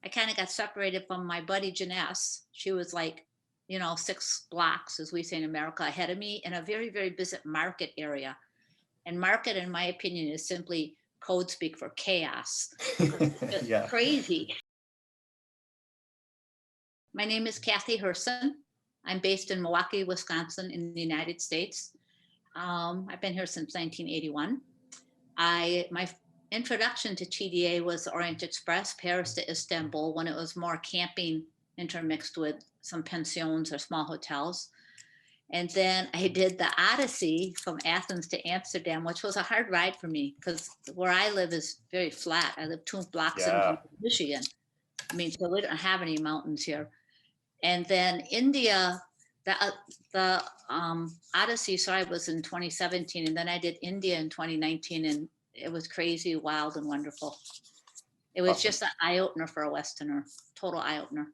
I kind of got separated from my buddy Janess. She was like, 6 blocks, as we say in America, ahead of me in a very, very busy market area. And market, in my opinion, is simply code speak for chaos because it's just Yeah. crazy. My name is Kathy Herson. I'm based in Milwaukee, Wisconsin, in the United States. I've been here since 1981. My introduction to TDA was Orient Express, Paris to Istanbul, when it was more camping intermixed with some pensions or small hotels. And then I did the Odyssey from Athens to Amsterdam, which was a hard ride for me because where I live is very flat. I live 2 blocks into Yeah. Michigan. I mean, so we don't have any mountains here. And then India, the Odyssey, sorry, was in 2017, and then I did India in 2019, and it was crazy, wild, and wonderful. It was Awesome. just an eye opener for a Westerner, total eye opener.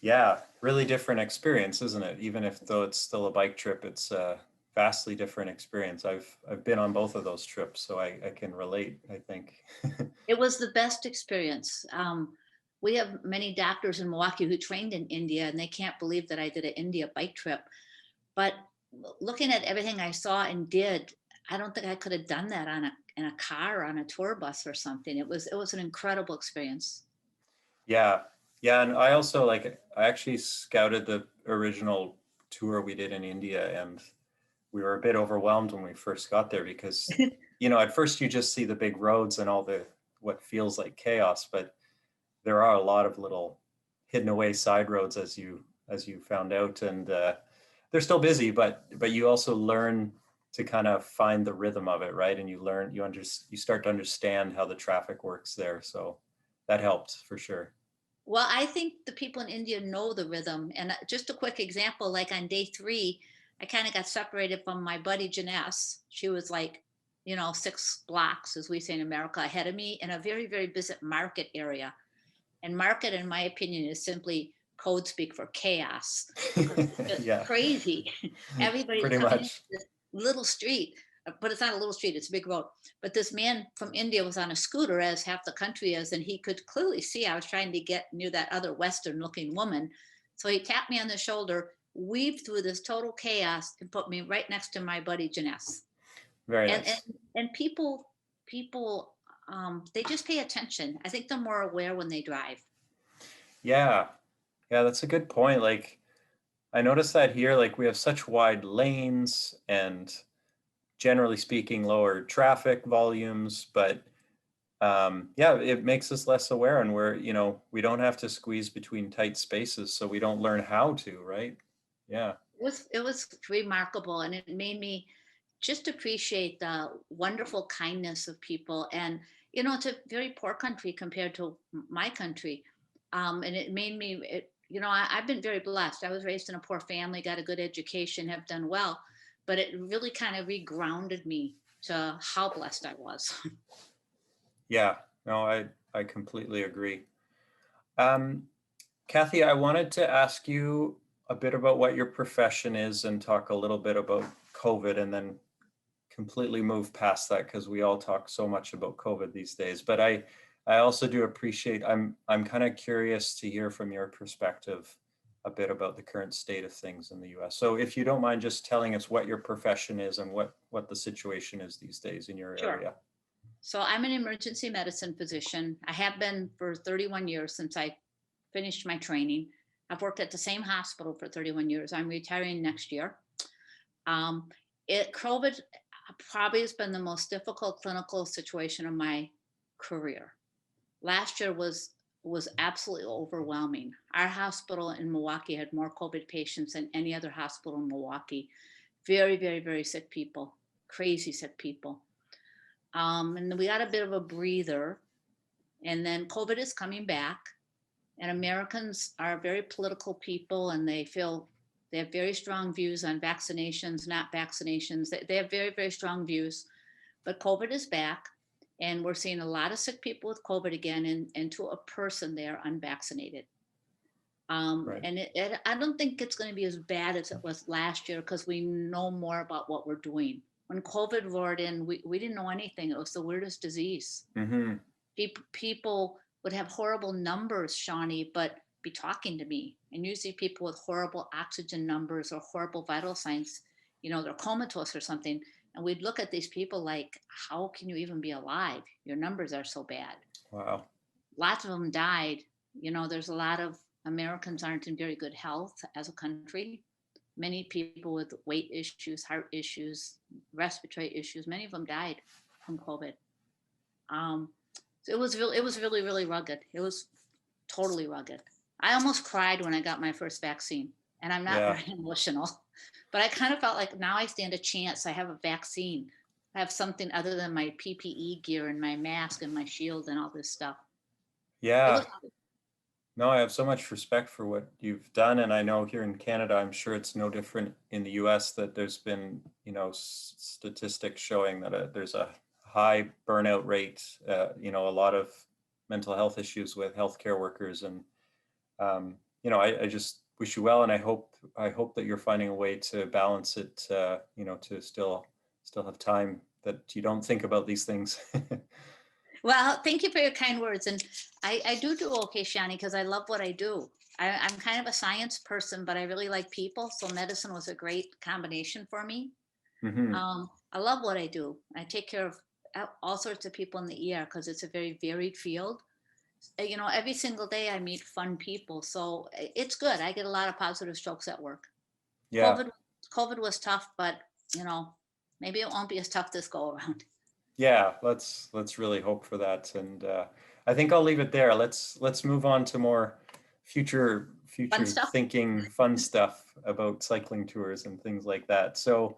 Yeah, really different experience, isn't it? Even if though it's still a bike trip, it's a vastly different experience. I've been on both of those trips, so I can relate, I think. It was the best experience. We have many doctors in Milwaukee who trained in India, and they can't believe that I did an India bike trip. But looking at everything I saw and did, I don't think I could have done that in a car or on a tour bus or something. It was an incredible experience. Yeah. Yeah, and I also I actually scouted the original tour we did in India, and we were a bit overwhelmed when we first got there because, at first you just see the big roads and all the what feels like chaos, but there are a lot of little hidden away side roads as you found out, and they're still busy, but you also learn to kind of find the rhythm of it, right? And you start to understand how the traffic works there, so that helped for sure. Well, I think the people in India know the rhythm. And just a quick example, like on day 3, I kind of got separated from my buddy Janess. She was like, 6 blocks, as we say in America, ahead of me in a very, very busy market area. And market, in my opinion, is simply code speak for chaos because it's just Yeah. crazy. Everybody's Pretty coming into much. this little street, but it's not a little street, it's a big road. But this man from India was on a scooter, as half the country is, and he could clearly see I was trying to get near that other Western looking woman. So he tapped me on the shoulder, weaved through this total chaos, and put me right next to my buddy Janess. Very And and nice. and people they just pay attention. I think they're more aware when they drive. Yeah. Yeah, that's a good point. Like I noticed that here, like we have such wide lanes and generally speaking, lower traffic volumes, but yeah, it makes us less aware, and we don't have to squeeze between tight spaces, so we don't learn how to, right? Yeah. It was remarkable, and it made me just appreciate the wonderful kindness of people. And it's a very poor country compared to my country, and it made me. I've been very blessed. I was raised in a poor family, got a good education, have done well, but it really kind of regrounded me to how blessed I was. Yeah. No, I completely agree. Um, Kathy, I wanted to ask you a bit about what your profession is and talk a little bit about COVID, and then completely move past that because we all talk so much about COVID these days. But I also do appreciate, I'm kind of curious to hear from your perspective a bit about the current state of things in the US. So if you don't mind just telling us what your profession is and what the situation is these days in your Sure. area. So I'm an emergency medicine physician. I have been for 31 years since I finished my training. I've worked at the same hospital for 31 years. I'm retiring next year. Um, COVID probably has been the most difficult clinical situation of my career. Last year was absolutely overwhelming. Our hospital in Milwaukee had more COVID patients than any other hospital in Milwaukee. Very, very, very sick people, crazy sick people. And then we got a bit of a breather, and then COVID is coming back. And Americans are very political people, and they have very strong views on vaccinations, not vaccinations. They have very, very strong views. But COVID is back, and we're seeing a lot of sick people with COVID again, and to a person, they are unvaccinated. Right. I don't think it's going to be as bad as it was last year because we know more about what we're doing. When COVID roared in, we didn't know anything. It was the weirdest disease. Mm-hmm. People would have horrible numbers, Shawnee, but be talking to me. And usually people with horrible oxygen numbers or horrible vital signs, they're comatose or something. And we'd look at these people like, how can you even be alive? Your numbers are so bad. Wow. Lots of them died. There's a lot of Americans aren't in very good health as a country. Many people with weight issues, heart issues, respiratory issues, many of them died from COVID. So it was really, really rugged. It was totally rugged. I almost cried when I got my first vaccine, and I'm not Yeah. very emotional, but I kind of felt like now I stand a chance. I have a vaccine. I have something other than my PPE gear and my mask and my shield and all this stuff. It Yeah. was No, I have so much respect for what you've done. And I know here in Canada, I'm sure it's no different in the US, that there's been, statistics showing that there's a high burnout rate, a lot of mental health issues with healthcare workers. And, I just wish you well. And I hope that you're finding a way to balance it, to still have time that you don't think about these things. Well, thank you for your kind words. And I do okay, Shani, because I love what I do. I'm kind of a science person, but I really like people. So medicine was a great combination for me. Hmm. I love what I do. I take care of all sorts of people in the ER because it's a very varied field. Every single day I meet fun people. So it's good. I get a lot of positive strokes at work. Yeah. COVID, COVID was tough, but maybe it won't be as tough this go around. Yeah, let's really hope for that. And I think I'll leave it there. Let's move on to more future Fun future stuff. thinking, fun stuff about cycling tours and things like that. So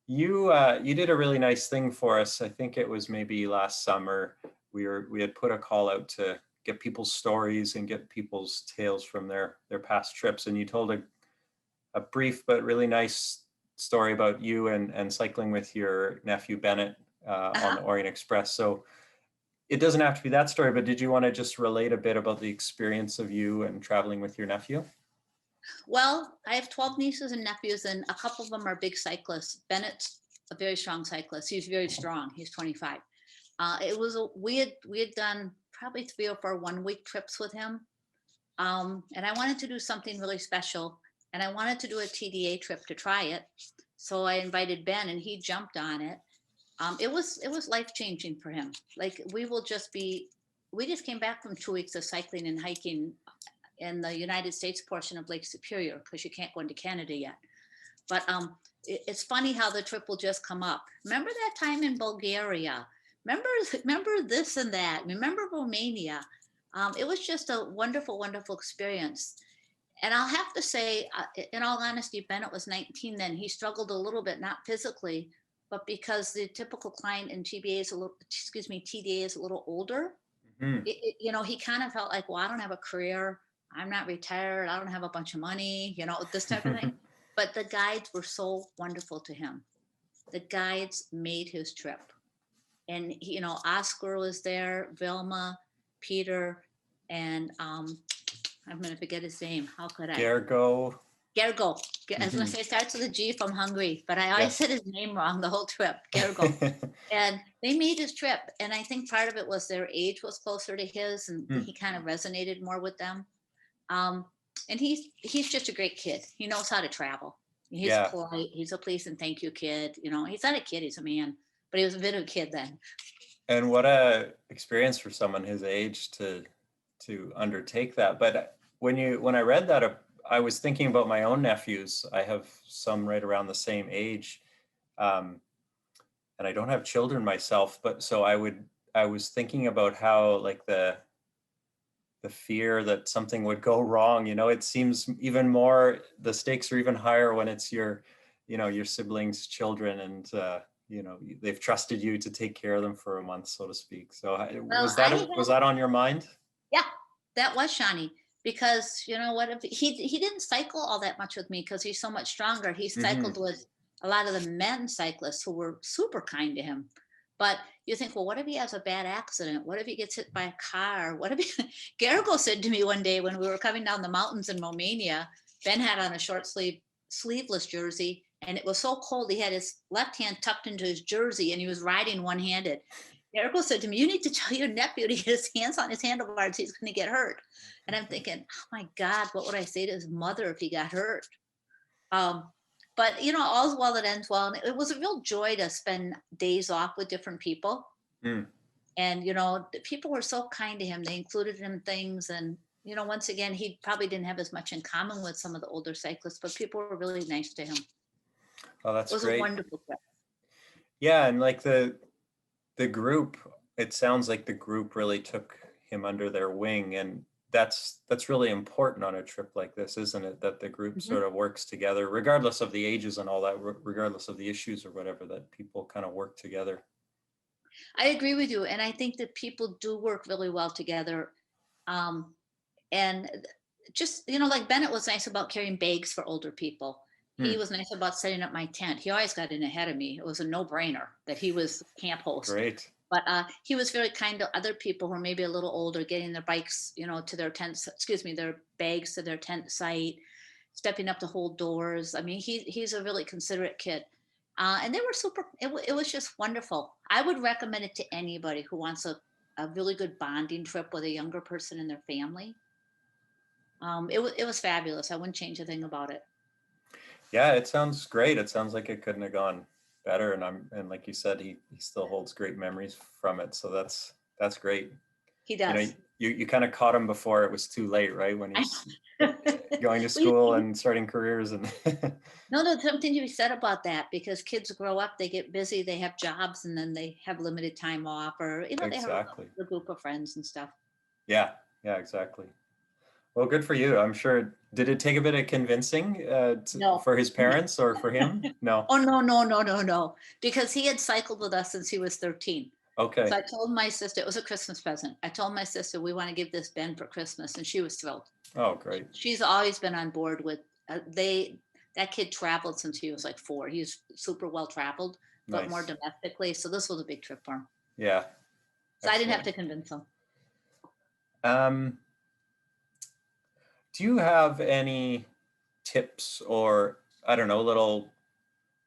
you did a really nice thing for us. I think it was maybe last summer. We had put a call out to get people's stories and get people's tales from their past trips. And you told a brief but really nice story about you and cycling with your nephew Bennett on Uh-huh. the Orient Express. So it doesn't have to be that story, but did you want to just relate a bit about the experience of you and traveling with your nephew? Well, I have 12 nieces and nephews, and a couple of them are big cyclists. Bennett's a very strong cyclist. He's very strong. He's 25. We had done probably 3 or 4 1 week trips with him, and I wanted to do something really special, and I wanted to do a TDA trip to try it. So I invited Ben, and he jumped on it. It was life changing for him. Like we just came back from 2 weeks of cycling and hiking in the United States portion of Lake Superior because you can't go into Canada yet. But it's funny how the trip will just come up. Remember that time in Bulgaria? Remember this and that. Remember Romania? It was just a wonderful, wonderful experience. And I'll have to say, in all honesty, Bennett was 19 then. He struggled a little bit, not physically, but because the typical client in TDA is a little older. Hmm. He kind of felt like, well, I don't have a career. I'm not retired. I don't have a bunch of money, this type of thing. But the guides were so wonderful to him. The guides made his trip. And, Oscar was there, Vilma, Peter, and I'm going to forget his name. How could I? Gergo. Gergo. I was going Hmm. to say it starts with a G from Hungary, but I always said Yes. his name wrong the whole trip. Gergo. And they made his trip. And I think part of it was their age was closer to his, and Hmm. he kind of resonated more with them. Um, and he's just a great kid. He knows how to travel. He's Yeah. polite. He's a please and thank you kid. He's not a kid. He's a man, but he was a bit of a kid then. And what a experience for someone his age to undertake that. But when I read that, I was thinking about my own nephews. I have some right around the same age, um, and I don't have children myself. But so I was thinking about how like the fear that something would go wrong. It seems even more, the stakes are even higher when it's your siblings' children, and they've trusted you to take care of them for a month, so to speak. So Well, was that on your mind? yeah, that was Shani because you know what? If he didn't cycle all that much with me because he's so much stronger. He Hmm. cycled with a lot of the men cyclists who were super kind to him. But you think, well, what if he has a bad accident? What if he gets hit by a car? What if he? Garrigo said to me one day when we were coming down the mountains in Romania, Ben had on a sleeveless jersey, and it was so cold he had his left hand tucked into his jersey, and he was riding one-handed. Erica said to me, "You need to tell your nephew to get his hands on his handlebars. He's going to get hurt." And I'm thinking, "Oh my God, what would I say to his mother if he got hurt?" Um, but all's well that ends well, and it was a real joy to spend days off with different people. Mm. And the people were so kind to him. They included him in things, and once again, he probably didn't have as much in common with some of the older cyclists, but people were really nice to him. Oh, It that's was a great. wonderful trip. Yeah, and like the group, it sounds like the group really took him under their wing, and that's really important on a trip like this, isn't it? That the group Mhm. sort of works together, regardless of the ages and all that, regardless of the issues or whatever, that people kind of work together. I agree with you, and I think that people do work really well together. Um, and just like Bennett was nice about carrying bags for older people. He Hmm. was nice about setting up my tent. He always got in ahead of me. It was a no-brainer that he was camp host. Great. But he was very kind to other people who are maybe a little older, getting their bikes, to their tents, excuse me, their bags to their tent site, stepping up to hold doors. I mean, he's a really considerate kid. And they were super, it was just wonderful. I would recommend it to anybody who wants a really good bonding trip with a younger person and their family. It was fabulous. I wouldn't change a thing about it. Yeah, it sounds great. It sounds like it couldn't have gone better. And like you said, he still holds great memories from it. So that's great. He You know, does. you kind of caught him before it was too late, right? When I he's know. going to Well, school and starting careers and no, there's something to be said about that because kids grow up, they get busy, they have jobs, and then they have limited time off, or they have exactly. a group of friends and stuff. Yeah, yeah, exactly. Well, good for you. I'm sure. Did it take a bit of convincing No. for his parents or for him? No. Oh, no, no, no, no, no. Because he had cycled with us since he was 13. So Okay. I told my sister, it was a Christmas present. I told my sister, we want to give this Ben for Christmas. And she was thrilled. Oh, great. She's always been on board with, that kid traveled since he was like 4. He's super well traveled, but more Nice. domestically. So this was a big trip for him. Yeah. So I didn't have Excellent. to convince him. Um, do you have any tips or I don't know, little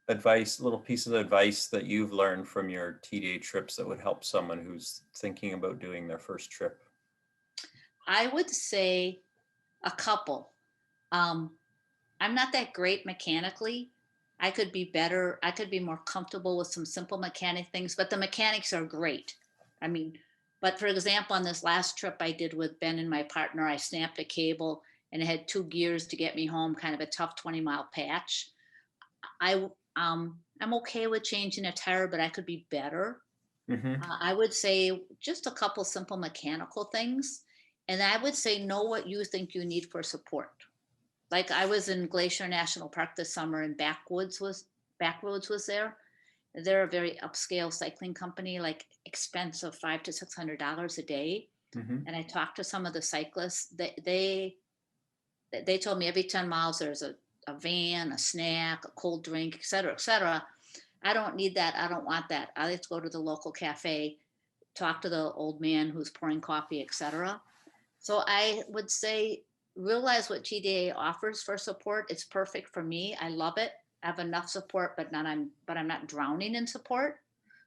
advice, little pieces of advice that you've learned from your TDA trips that would help someone who's thinking about doing their first trip? I would say a couple. Um, I'm not that great mechanically. I could be better. I could be more comfortable with some simple mechanic things, but the mechanics are great. I mean, but for example, on this last trip I did with Ben and my partner, I snapped a cable and it had 2 gears to get me home, kind of a tough 20-mile patch. I'm okay with changing a tire, but I could be better. Mm-hmm. I would say just a couple simple mechanical things. And I would say know what you think you need for support. Like I was in Glacier National Park this summer and Backroads was there. They're a very upscale cycling company, like expensive $500 to $600 a day. Mm-hmm. And I talked to some of the cyclists. They told me every 10 miles there's a van, a snack, a cold drink, et cetera, et cetera. I don't need that. I don't want that. I like to go to the local cafe, talk to the old man who's pouring coffee, et cetera. So I would say realize what TDA offers for support. It's perfect for me. I love it. I have enough support, but I'm not drowning in support.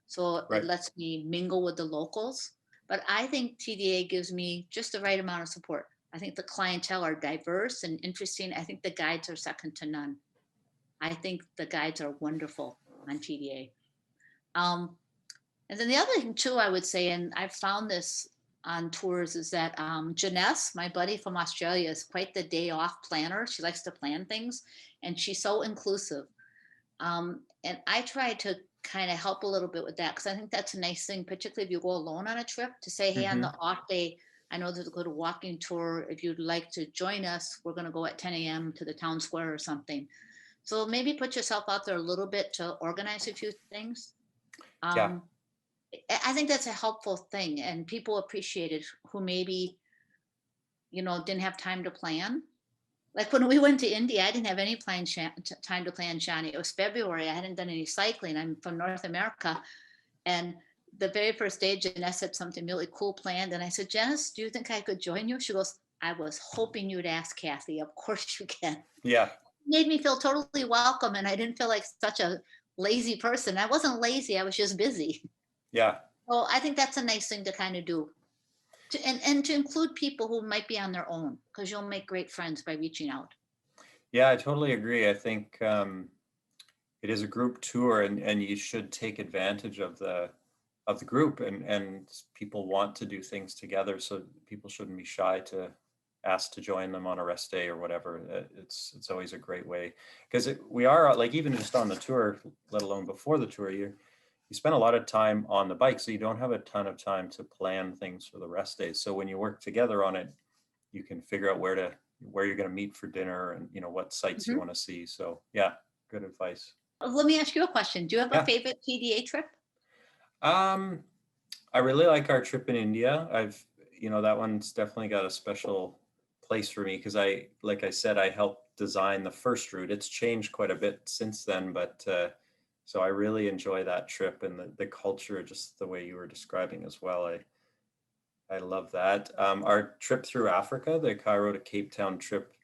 So it Right. lets me mingle with the locals. But I think TDA gives me just the right amount of support. I think the clientele are diverse and interesting. I think the guides are second to none. I think the guides are wonderful on TDA. And then the other thing too, I would say, and I've found this on tours, is that Janess, my buddy from Australia, is quite the day off planner. She likes to plan things, and she's so inclusive. And I try to kind of help a little bit with that because I think that's a nice thing, particularly if you go alone on a trip, to say, hey, on Mm-hmm. the off day, I know there's a good walking tour. If you'd like to join us, we're going to go at 10 a.m. to the town square or something. So maybe put yourself out there a little bit to organize a few things. Yeah. Um, I think that's a helpful thing, and people appreciate it who maybe didn't have time to plan. Like when we went to India, I didn't have any time to plan, Shanny. It was February. I hadn't done any cycling. I'm from North America, and the very first day, Janice had something really cool planned, and I said, Janice, do you think I could join you? She goes, I was hoping you'd ask, Kathy. Of course you can. Yeah. Made me feel totally welcome, and I didn't feel like such a lazy person. I wasn't lazy. I was just busy. Yeah. So I think that's a nice thing to kind of do. And to include people who might be on their own, because you'll make great friends by reaching out. Yeah, I totally agree. I think it is a group tour, and you should take advantage of the group, and people want to do things together, so people shouldn't be shy to ask to join them on a rest day or whatever. It's always a great way, because we are like, even just on the tour, let alone before the tour, you spend a lot of time on the bike, so you don't have a ton of time to plan things for the rest days. So when you work together on it, you can figure out where you're going to meet for dinner, and what sites you Mhm. want to see. So yeah, good advice. Let me ask you a question. Do you have a Yeah. favorite TDA trip? Um, I really like our trip in India. That one's definitely got a special place for me, because like I said, I helped design the first route. It's changed quite a bit since then, but so I really enjoy that trip, and the culture, just the way you were describing as well. I love that. Our trip through Africa, the Cairo to Cape Town trip,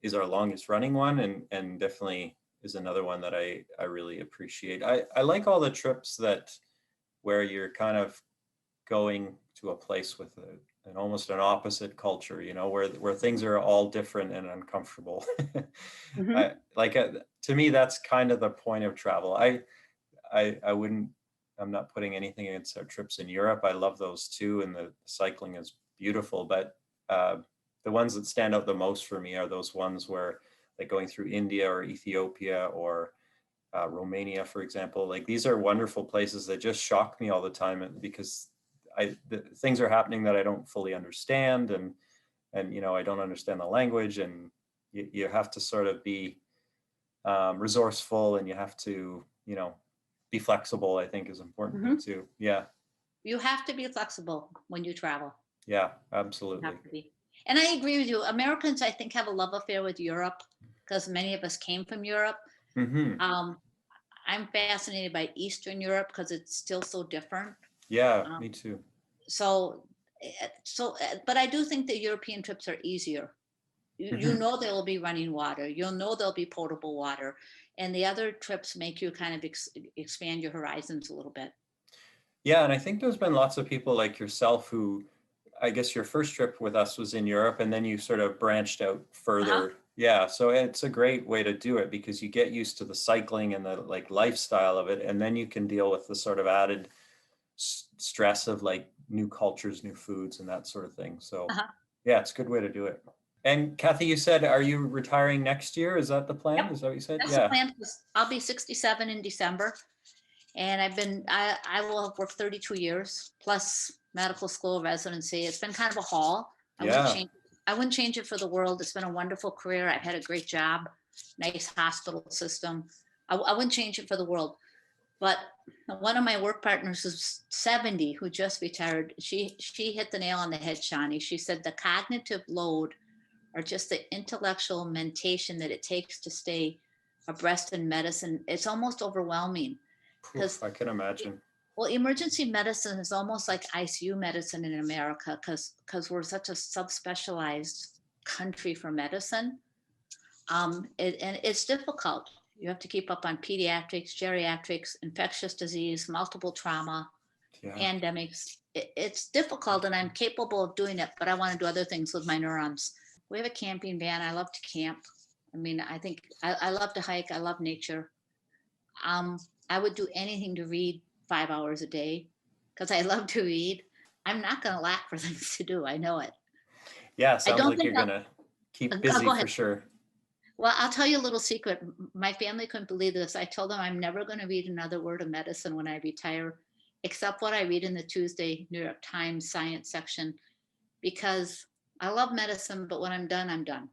is our longest running one, and definitely is another one that I really appreciate. I like all the trips where you're kind of going to a place with an almost an opposite culture, where things are all different and uncomfortable. Hmm. To me, that's kind of the point of travel. I wouldn't, I'm not putting anything against our trips in Europe. I love those too, and the cycling is beautiful. But the ones that stand out the most for me are those ones where, like, going through India or Ethiopia or Romania, for example. Like, these are wonderful places that just shock me all the time, because things are happening that I don't fully understand, and I don't understand the language, and you have to sort of be resourceful, and you have to be flexible, I think, is an important thing Hmm. too. Yeah. You have to be flexible when you travel. Yeah, You absolutely. have to be. And I agree with you. Americans, I think, have a love affair with Europe because many of us came from Europe. Hmm. Um, I'm fascinated by Eastern Europe because it's still so different. Yeah, Um, me too. but I do think the European trips are easier. You Hmm. know there will be running water. You'll know there'll be potable water, and the other trips make you kind of expand your horizons a little bit. Yeah, and I think there's been lots of people like yourself who, I guess your first trip with us was in Europe, and then you sort of branched out Uh-huh. further. Yeah, so it's a great way to do it, because you get used to the cycling and the like lifestyle of it, and then you can deal with the sort of added stress of like new cultures, new foods, and that sort of thing. So Uh-huh. yeah, it's a good way to do it. And Kathy, you said, are you retiring next year? Is that the Yep. plan? Is that what you said? That's the Yeah. plan. I'll be 67 in December, and I will have worked 32 years plus medical school residency. It's been kind of a haul. Yeah. I wouldn't change it for the world. It's been a wonderful career. I've had a great job, nice hospital system. I wouldn't change it for the world. But one of my work partners is 70, who just retired. She hit the nail on the head, Shanny. She said the cognitive load, or just the intellectual mentation that it takes to stay abreast in medicine, it's almost overwhelming. Oof, Because, I can imagine. well, emergency medicine is almost like ICU medicine in America, because we're such a subspecialized country for medicine. And it's difficult. You have to keep up on pediatrics, geriatrics, infectious disease, multiple trauma, Yeah. pandemics. It's difficult, and I'm capable of doing it, but I want to do other things with my neurons. We have a camping van. I love to camp. I mean, I think I love to hike. I love nature. Um, I would do anything to read 5 hours a day because I love to read. I'm not going to lack for things to do. I know it. Yeah, I sounds don't like think you're gonna keep I'll busy go for ahead. sure. Well, I'll tell you a little secret. My family couldn't believe this. I told them I'm never going to read another word of medicine when I retire, except what I read in the Tuesday New York Times science section, because I love medicine, but when I'm done, I'm done.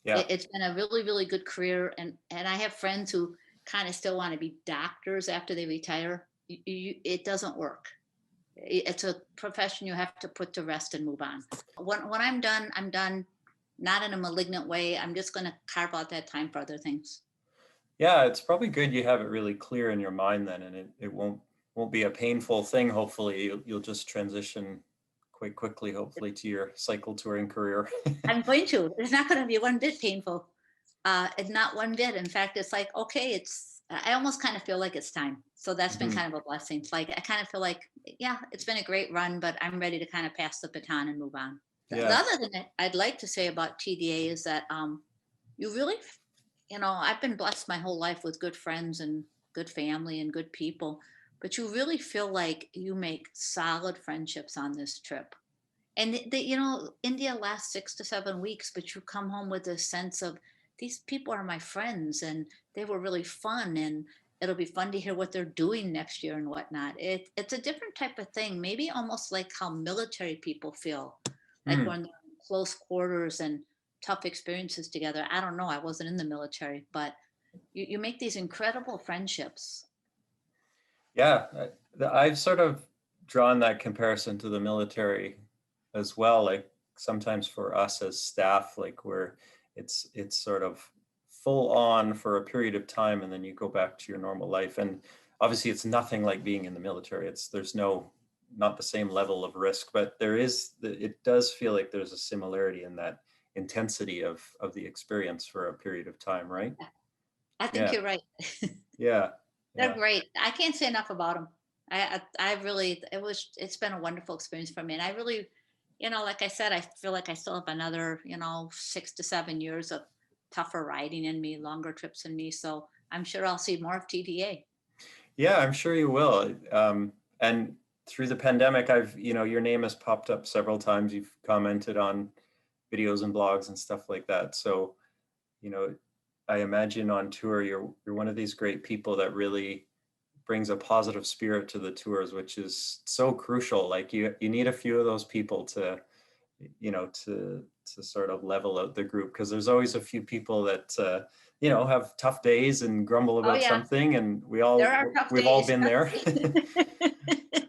Yeah. It's been a really, really good career. And I have friends who kind of still want to be doctors after they retire. It doesn't work. It's a profession you have to put to rest and move on. When I'm done, I'm done, not in a malignant way. I'm just going to carve out that time for other things. Yeah, it's probably good you have it really clear in your mind then, and it won't be a painful thing. Hopefully, you'll just transition quite quickly, hopefully, to your cycle touring career. I'm going to. It's not going to be one bit painful. It's not one bit. In fact, it's like, okay, I almost kind of feel like it's time. So that's been Mhm. kind of a blessing. It's like I kind of feel like, yeah, it's been a great run, but I'm ready to kind of pass the baton and move on. The Yeah. other thing that I'd like to say about TDA is that you really, I've been blessed my whole life with good friends and good family and good people, but you really feel like you make solid friendships on this trip. And India lasts 6 to 7 weeks, but you come home with a sense of these people are my friends and they were really fun, and it'll be fun to hear what they're doing next year and whatnot. It's a different type of thing, maybe almost like how military people feel, like Mm. when they're in close quarters and tough experiences together. I don't know. I wasn't in the military, but you make these incredible friendships. Yeah. I've sort of drawn that comparison to the military as well. Like sometimes for us as staff, like where it's sort of full on for a period of time and then you go back to your normal life. And obviously it's nothing like being in the military. There's not the same level of risk, but it does feel like there's a similarity in that intensity of the experience for a period of time, right? Yeah, I think Yeah. you're right. Yeah. They're Yeah. great. I can't say enough about them. I really, it's been a wonderful experience for me. And I really, like I said, I feel like I still have another, 6 to 7 years of tougher riding in me, longer trips in me. So I'm sure I'll see more of TDA. Yeah, I'm sure you will. And through the pandemic, your name has popped up several times. You've commented on videos and blogs and stuff like that. So, you know, I imagine on tour, you're one of these great people that really brings a positive spirit to the tours, which is so crucial. Like you need a few of those people to sort of level out the group because there's always a few people that have tough days and grumble Oh about yeah, something, and there are tough we've all days. been there. Trust me.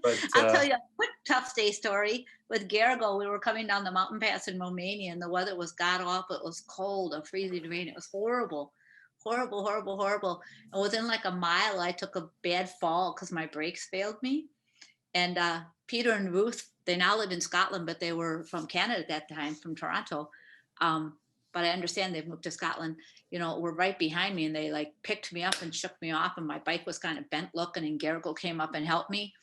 But I'll tell you a quick tough day story. With Garrigo, we were coming down the mountain pass in Romania, and the weather was god awful. It was cold, a freezing rain. It was horrible, horrible, horrible, horrible. And within like a mile, I took a bad fall because my brakes failed me. And Peter and Ruth, they now live in Scotland, but they were from Canada at that time, from Toronto. Um, but I understand they've moved to Scotland. Were right behind me, and they like picked me up and shook me off, and my bike was kind of bent looking. And Garrigo came up and helped me,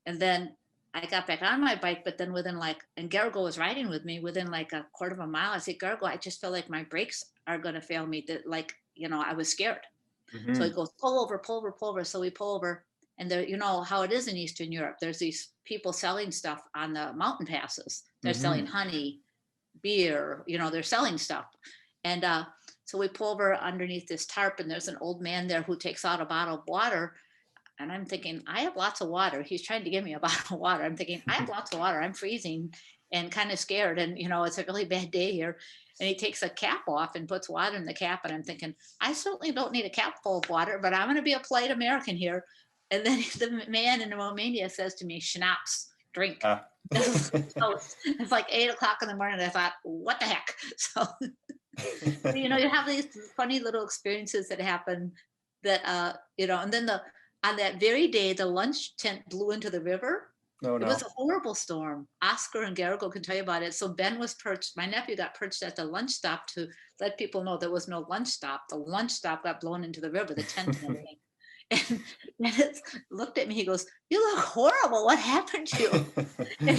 and then I got back on my bike. But then and Garrigo was riding with me within like a quarter of a mile. I said, Garrigo, I just feel like my brakes are going to fail me. That I was scared. So he mhm, goes, pull over, pull over, pull over. So we pull over, and there, how it is in Eastern Europe. There's these people selling stuff on the mountain passes. They're selling mhm, honey, beer, they're selling stuff. And so we pull over underneath this tarp, and there's an old man there who takes out a bottle of water. And I'm thinking, I have lots of water. He's trying to give me a bottle of water. I'm thinking, I have lots of water. I'm freezing and kind of scared. And, it's a really bad day here. And he takes a cap off and puts water in the cap. And I'm thinking, I certainly don't need a cap full of water, but I'm going to be a polite American here. And then the man in Romania says to me, schnapps, drink. ah. This is toast. It's like 8 o'clock in the morning. I thought, what the heck? So, you have these funny little experiences that happen that, and then on that very day, the lunch tent blew into the river. No, It was no. a horrible storm. Oscar and Garrigo can tell you about it. So Ben was perched, my nephew got perched at the lunch stop to let people know there was no lunch stop. The lunch stop got blown into the river, the tent and everything. And Dennis looked at me, he goes, you look horrible. What happened to you? And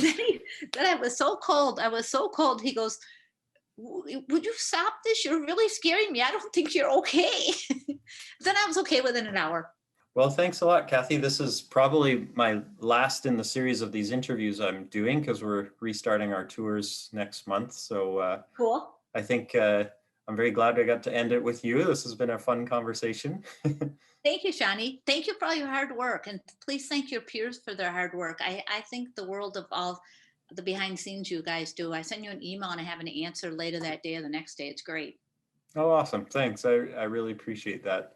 then I was so cold. I was so cold. He goes, would you stop this? You're really scaring me. I don't think you're okay. Then I was okay within an hour. Well, thanks a lot, Kathy. This is probably my last in the series of these interviews I'm doing because we're restarting our tours next month. So Cool. I think I'm very glad I got to end it with you. This has been a fun conversation. Thank you, Shani. Thank you for all your hard work. And please thank your peers for their hard work. I think the world of all the behind the scenes you guys do. I send you an email and I have an answer later that day or the next day. It's great. Oh, awesome. Thanks. I really appreciate that.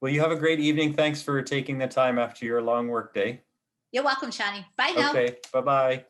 Well, you have a great evening. Thanks for taking the time after your long work day. You're welcome, Shani. Bye now. Okay. Bye-bye.